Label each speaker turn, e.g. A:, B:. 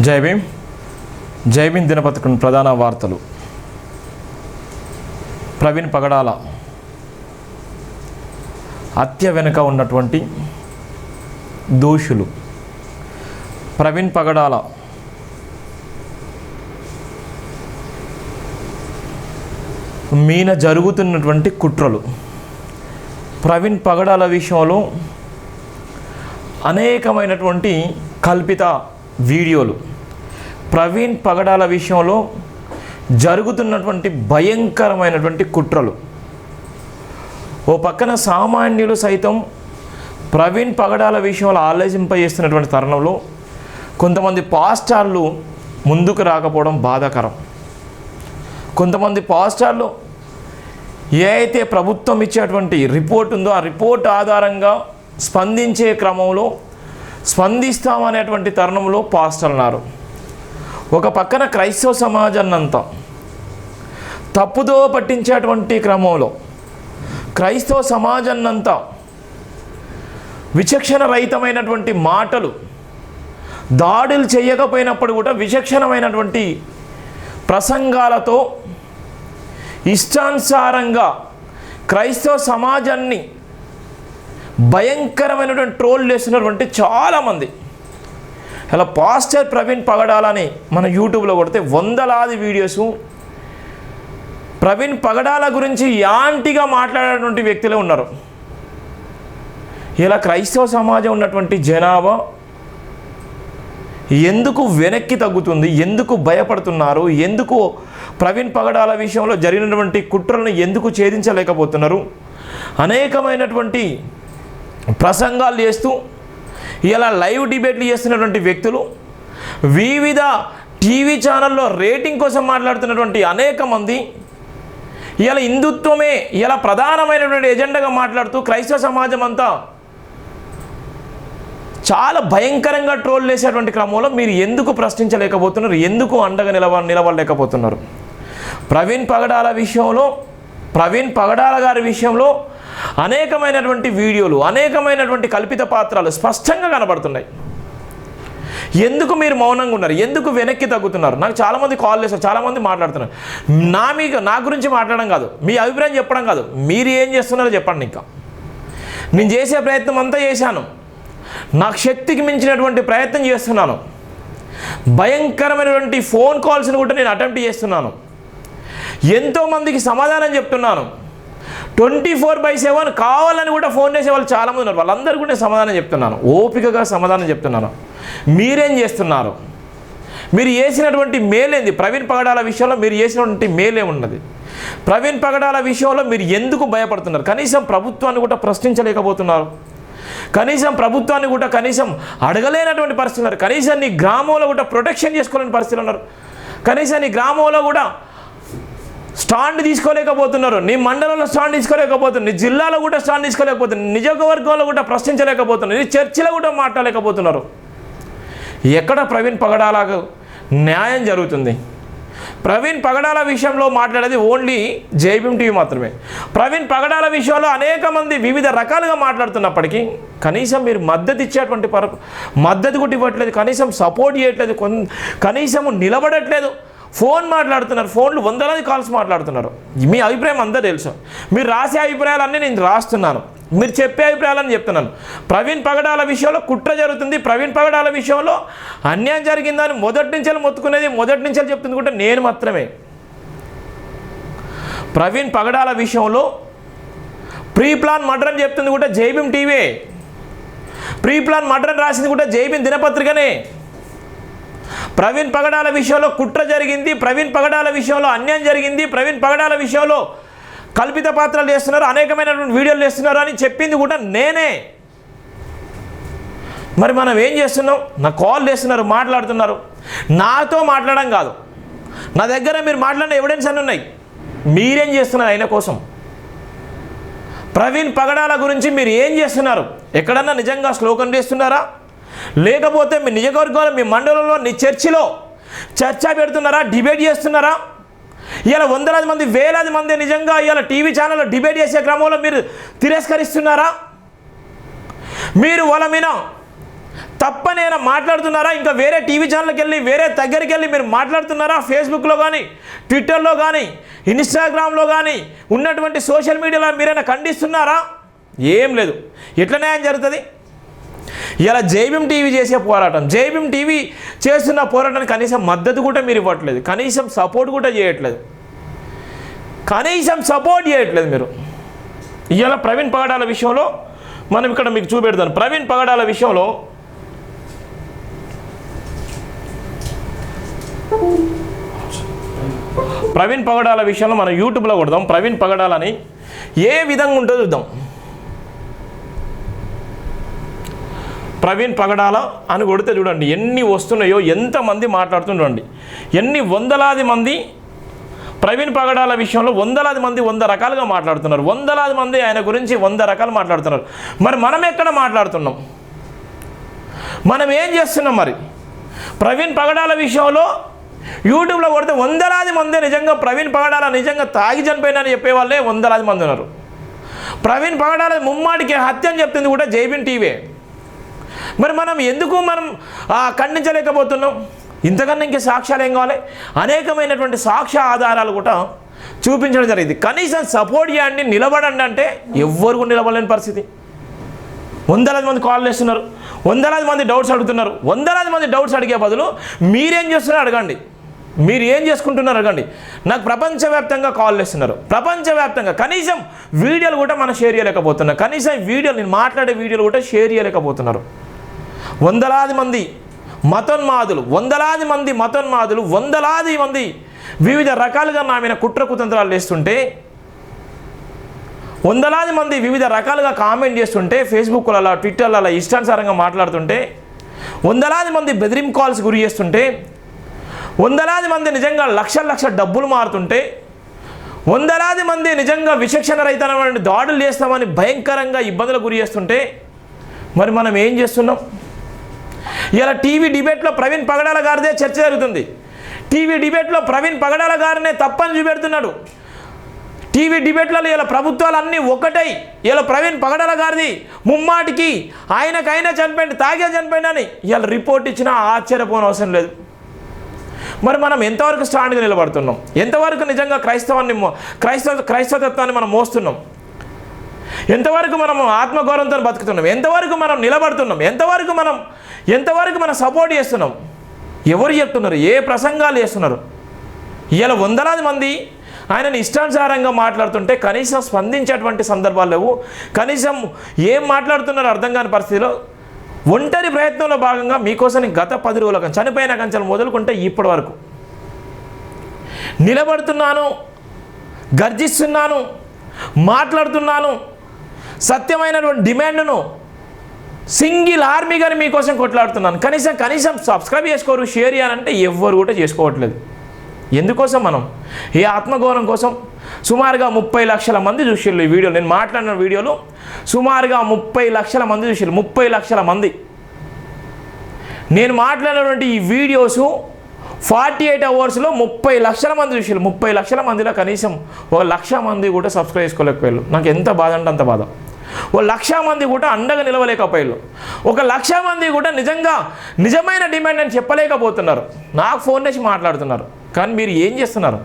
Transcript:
A: జై భీమ్. జై భీమ్ దినపత్రిక ప్రధాన వార్తలు. ప్రవీణ్ పగడాల హత్య వెనుక ఉన్నటువంటి దోషులు. ప్రవీణ్ పగడాల మీన జరుగుతున్నటువంటి కుట్రలు. ప్రవీణ్ పగడాల విషయంలో అనేకమైనటువంటి కల్పిత వీడియోలు. ప్రవీణ్ పగడాల విషయంలో జరుగుతున్నటువంటి భయంకరమైనటువంటి కుట్రలు. ఓ పక్కన సామాన్యులు సైతం ప్రవీణ్ పగడాల విషయంలో ఆలోచింపజేస్తున్నటువంటి తరుణంలో కొంతమంది పాస్టర్లు ముందుకు రాకపోవడం బాధాకరం. కొంతమంది పాస్టర్లు ఏ అయితే ప్రభుత్వం ఇచ్చేటువంటి రిపోర్ట్ ఉందో ఆ రిపోర్ట్ ఆధారంగా స్పందించే క్రమంలో స్పందిస్తామనేటువంటి తరుణంలో పాస్టర్లు ఉన్నారు. ఒక పక్కన క్రైస్తవ సమాజాన్నంతా తప్పుదో పట్టించేటువంటి క్రమంలో క్రైస్తవ సమాజాన్నంతా విచక్షణ రహితమైనటువంటి మాటలు, దాడులు చేయకపోయినప్పుడు కూడా విచక్షణమైనటువంటి ప్రసంగాలతో ఇష్టానుసారంగా క్రైస్తవ సమాజాన్ని భయంకరమైనటువంటి ట్రోల్ చేస్తున్నటువంటి చాలామంది. అలా పాస్టర్ ప్రవీణ్ పగడాలని మన యూట్యూబ్లో కొడితే వందలాది వీడియోసు ప్రవీణ్ పగడాల గురించి యాంటీగా మాట్లాడేటువంటి వ్యక్తులే ఉన్నారు. ఇలా క్రైస్తవ సమాజం ఉన్నటువంటి జనాభా ఎందుకు వెనక్కి తగ్గుతుంది, ఎందుకు భయపడుతున్నారు, ఎందుకు ప్రవీణ్ పగడాల విషయంలో జరిగినటువంటి కుట్రలను ఎందుకు ఛేదించలేకపోతున్నారు, అనేకమైనటువంటి ప్రసంగాలు చేస్తూ ఇలా లైవ్ డిబేట్లు చేస్తున్నటువంటి వ్యక్తులు, వివిధ టీవీ ఛానల్లో రేటింగ్ కోసం మాట్లాడుతున్నటువంటి అనేక మంది ఇలా హిందుత్వమే ఇలా ప్రధానమైనటువంటి ఎజెండాగా మాట్లాడుతూ క్రైస్తవ సమాజం అంతా చాలా భయంకరంగా ట్రోల్ చేసేటువంటి క్రమంలో మీరు ఎందుకు ప్రశ్నించలేకపోతున్నారు, ఎందుకు అండగా నిలవలేకపోతున్నారు? ప్రవీణ్ పగడాల విషయంలో, ప్రవీణ్ పగడాల గారి విషయంలో అనేకమైనటువంటి వీడియోలు, అనేకమైనటువంటి కల్పిత పాత్రలు స్పష్టంగా కనబడుతున్నాయి. ఎందుకు మీరు మౌనంగా ఉన్నారు, ఎందుకు వెనక్కి తగ్గుతున్నారు? నాకు చాలామంది కాల్ చేస్తారు, చాలామంది మాట్లాడుతున్నారు. నా గురించి మాట్లాడడం కాదు, మీ అభిప్రాయం చెప్పడం కాదు, మీరు ఏం చేస్తున్నారో చెప్పండి. ఇంకా నేను చేసే ప్రయత్నం అంతా చేశాను, నాకు శక్తికి మించినటువంటి ప్రయత్నం చేస్తున్నాను. భయంకరమైనటువంటి ఫోన్ కాల్స్ని కూడా నేను అటెంప్ట్ చేస్తున్నాను. ఎంతోమందికి సమాధానం చెప్తున్నాను. 24/7 కావాలని కూడా ఫోన్ చేసే వాళ్ళు చాలామంది ఉన్నారు. వాళ్ళందరికీ కూడా సమాధానం చెప్తున్నాను, ఓపికగా సమాధానం చెప్తున్నాను. మీరేం చేస్తున్నారు? మీరు చేసినటువంటి మేలేంది? ప్రవీణ్ పగడాల విషయంలో మీరు చేసినటువంటి మేలేమున్నది? ప్రవీణ్ పగడాల విషయంలో మీరు ఎందుకు భయపడుతున్నారు? కనీసం ప్రభుత్వాన్ని కూడా ప్రశ్నించలేకపోతున్నారు. కనీసం ప్రభుత్వాన్ని కూడా కనీసం అడగలేనటువంటి పరిస్థితులు ఉన్నారు. కనీసం నీ గ్రామంలో కూడా ప్రొటెక్షన్ చేసుకోలేని పరిస్థితులు ఉన్నారు. కనీసం నీ గ్రామంలో కూడా స్టాండ్ తీసుకోలేకపోతున్నారు. నీ మండలంలో స్టాండ్ తీసుకోలేకపోతున్నారు. నీ జిల్లాలో కూడా స్టాండ్ తీసుకోలేకపోతున్నారు. నియోజకవర్గంలో కూడా ప్రశ్నించలేకపోతున్నారు. నీ చర్చిలో కూడా మాట్లాడలేకపోతున్నారు. ఎక్కడ ప్రవీణ్ పగడాలకు న్యాయం జరుగుతుంది? ప్రవీణ్ పగడాల విషయంలో మాట్లాడేది ఓన్లీ జై భీమ్ టీవీ మాత్రమే. ప్రవీణ్ పగడాల విషయంలో అనేక మంది వివిధ రకాలుగా మాట్లాడుతున్నప్పటికీ కనీసం మీరు మద్దతు కూడా ఇవ్వట్లేదు, కనీసం సపోర్ట్ చేయట్లేదు, కనీసం నిలబడట్లేదు. ఫోన్ మాట్లాడుతున్నారు, ఫోన్లు వందలాది కాల్స్ మాట్లాడుతున్నారు. మీ అభిప్రాయం అందరూ తెలుసు. మీరు రాసే అభిప్రాయాలన్నీ నేను రాస్తున్నాను, మీరు చెప్పే అభిప్రాయాలని చెప్తున్నాను. ప్రవీణ్ పగడాల విషయంలో కుట్ర జరుగుతుంది, ప్రవీణ్ పగడాల విషయంలో అన్యాయం జరిగిందని మొదటి నుంచి మొత్తుకునేది, మొదటి నుంచి చెప్తుంది కూడా నేను మాత్రమే. ప్రవీణ్ పగడాల విషయంలో ప్రీ ప్లాన్ మర్డర్ అని చెప్తుంది కూడా Jai Bhim TV. Pre plan murder అని రాసింది కూడా జై భీమ్ దినపత్రికనే. ప్రవీణ్ పగడాల విషయంలో కుట్ర జరిగింది, ప్రవీణ్ పగడాల విషయంలో అన్యాయం జరిగింది, ప్రవీణ్ పగడాల విషయంలో కల్పిత పాత్రలు చేస్తున్నారు, అనేకమైనటువంటి వీడియోలు చేస్తున్నారు అని చెప్పింది కూడా నేనే. మరి మనం ఏం చేస్తున్నాం? నా కాల్ చేస్తున్నారు, మాట్లాడుతున్నారు. నాతో మాట్లాడడం కాదు, నా దగ్గర మీరు మాట్లాడిన ఎవిడెన్స్ అన్నీ ఉన్నాయి. మీరేం చేస్తున్నారు ఆయన కోసం? ప్రవీణ్ పగడాల గురించి మీరు ఏం చేస్తున్నారు? ఎక్కడన్నా నిజంగా శ్లోకం చేస్తున్నారా? లేకపోతే మీ నియోజకవర్గంలో, మీ మండలంలో, నీ చర్చిలో చర్చ పెడుతున్నారా? డిబేట్ చేస్తున్నారా? ఇలా వందలాది మంది, వేలాది మంది నిజంగా ఇలా టీవీ ఛానల్లో డిబేట్ చేసే క్రమంలో మీరు తిరస్కరిస్తున్నారా? మీరు వాళ్ళ మీద తప్పనేనా మాట్లాడుతున్నారా? ఇంకా వేరే టీవీ ఛానల్కి వెళ్ళి వేరే దగ్గరికి వెళ్ళి మీరు మాట్లాడుతున్నారా? ఫేస్బుక్లో కానీ, ట్విట్టర్లో కానీ, ఇన్స్టాగ్రామ్లో కానీ ఉన్నటువంటి సోషల్ మీడియాలో మీరైనా ఖండిస్తున్నారా? ఏం లేదు. ఎట్లా న్యాయం జరుగుతుంది? ఇలా జైభీం టీవీ చేసే పోరాటం, జైభీం టీవీ చేస్తున్న పోరాటానికి కనీసం మద్దతు కూడా మీరు ఇవ్వట్లేదు, కనీసం సపోర్ట్ కూడా చేయట్లేదు, మీరు. ఇవాళ ప్రవీణ్ పగడాల విషయంలో మనం ఇక్కడ మీకు చూపెడతాను. ప్రవీణ్ పగడాల విషయంలో మనం యూట్యూబ్లో కొడదాం. ప్రవీణ్ పగడాలని ఏ విధంగా ఉంటుందో చూద్దాం. ప్రవీణ్ పగడాల అని కొడితే చూడండి ఎన్ని వస్తున్నాయో, ఎంతమంది మాట్లాడుతుండండి, ఎన్ని వందలాది మంది ప్రవీణ్ పగడాల విషయంలో వందలాది మంది 100 రకాలుగా మాట్లాడుతున్నారు, వందలాది మంది ఆయన గురించి 100 రకాలు మాట్లాడుతున్నారు. మరి మనం ఎక్కడ మాట్లాడుతున్నాం? మనం ఏం చేస్తున్నాం? మరి ప్రవీణ్ పగడాల విషయంలో యూట్యూబ్లో కొడితే వందలాది మంది నిజంగా ప్రవీణ్ పగడాల నిజంగా తాగి చనిపోయినని చెప్పేవాళ్ళే వందలాది మంది ఉన్నారు. ప్రవీణ్ పగడాల ముమ్మాటికి హత్య అని చెప్తుంది కూడా జైభీం టీవీ. మరి మనం ఎందుకు ఖండించలేకపోతున్నాం? ఇంతకన్నా ఇంకే సాక్ష్యాలు ఏం కావాలి? అనేకమైనటువంటి సాక్ష్య ఆధారాలు కూడా చూపించడం జరిగింది. కనీసం సపోర్ట్ చేయండి, నిలబడండి అంటే ఎవ్వరు నిలబడలేని పరిస్థితి. వందలాది మంది కాల్ చేస్తున్నారు, వందలాది మంది డౌట్స్ అడుగుతున్నారు. వందలాది మంది డౌట్స్ అడిగే బదులు మీరేం చేస్తున్నారో అడగండి, మీరు ఏం చేసుకుంటున్నారు అడగండి. నాకు ప్రపంచవ్యాప్తంగా కాల్ చేస్తున్నారు, ప్రపంచవ్యాప్తంగా. కనీసం వీడియోలు కూడా మనం షేర్ చేయలేకపోతున్నారు, కనీసం వీడియోలు, నేను మాట్లాడే వీడియోలు కూడా షేర్ చేయలేకపోతున్నారు. వందలాది మంది మతోన్మాదులు, వందలాది మంది వివిధ రకాలుగా నా మీద కుట్ర కుతంత్రాలు చేస్తుంటే, వందలాది మంది వివిధ రకాలుగా కామెంట్ చేస్తుంటే, ఫేస్బుక్లలో, ట్విట్టర్లలో ఇష్టానుసారంగా మాట్లాడుతుంటే, వందలాది మంది బెదిరింపు కాల్స్ గురి చేస్తుంటే, వందలాది మంది నిజంగా లక్షల డబ్బులు మారుతుంటే, వందలాది మంది నిజంగా విచక్షణ రహితమైన దాడులు చేస్తామని భయంకరంగా ఇబ్బందులకు గురి చేస్తుంటే, మరి మనం ఏం చేస్తున్నాం? ఇలా టీవీ డిబేట్లో ప్రవీణ్ పగడాల గారిదే చర్చ జరుగుతుంది. టీవీ డిబేట్లో ప్రవీణ్ పగడాల గారినే తప్పని చూపెడుతున్నాడు. టీవీ డిబేట్లలో ఇలా ప్రభుత్వాలన్నీ ఒకటై ఇలా ప్రవీణ్ పగడాల గారిది ముమ్మాటికి ఆయనకైనా చనిపోయింది, తాగే చనిపోయిందని ఇలా రిపోర్ట్ ఇచ్చినా ఆశ్చర్యపోనవసరం లేదు. మరి మనం ఎంతవరకు స్టాండ్గా నిలబడుతున్నాం? ఎంతవరకు నిజంగా క్రైస్తవత్వాన్ని మనం మోస్తున్నాం? ఎంతవరకు మనం ఆత్మగౌరవంతో బతుకుతున్నాం? ఎంతవరకు మనం నిలబడుతున్నాం? ఎంతవరకు మనం సపోర్ట్ చేస్తున్నాం? ఎవరు చెప్తున్నారు? ఏ ప్రసంగాలు చేస్తున్నారు? ఇలా వందలాది మంది ఆయనని ఇష్టానుసారంగా మాట్లాడుతుంటే కనీసం స్పందించేటువంటి సందర్భాలు లేవు. కనీసం ఏం మాట్లాడుతున్నారో అర్థం కాని పరిస్థితిలో ఒంటరి ప్రయత్నంలో భాగంగా మీకోసం గత 10 రోజుల కంటే, చనిపోయిన కంచెలు మొదలుకుంటే ఇప్పటి వరకు నిలబడుతున్నాను, గర్జిస్తున్నాను, మాట్లాడుతున్నాను. సత్యమైనటువంటి డిమాండ్ను సింగిల్ ఆర్మీగాని మీకోసం కొట్లాడుతున్నాను. కనీసం సబ్స్క్రైబ్ చేసుకోరు, షేర్ చేయాలంటే ఎవ్వరు కూడా చేసుకోవట్లేదు. ఎందుకోసం? మనం ఈ ఆత్మగౌరవం కోసం. సుమారుగా 30 లక్షల మంది చూసిర్రు ఈ వీడియో. నేను మాట్లాడిన వీడియోలు సుమారుగా 30 లక్షల మంది చూసిర్రు. 30 లక్షల మంది. నేను మాట్లాడినటువంటి ఈ వీడియోసు 48 అవర్స్లో 30 లక్షల మంది చూసిర్రు. 30 లక్షల మందిలో కనీసం 1 లక్ష మంది కూడా సబ్స్క్రైబ్ చేసుకోలేకపోయారు. నాకు ఎంత బాధ అంటే అంత బాధ. 1 లక్ష మంది కూడా అండగా నిలవలేకపోయారు. 1 లక్ష మంది కూడా నిజమైన డిమాండ్ అని చెప్పలేకపోతున్నారు. నాకు ఫోన్ చేసి మాట్లాడుతున్నారు. కానీ మీరు ఏం చేస్తున్నారు?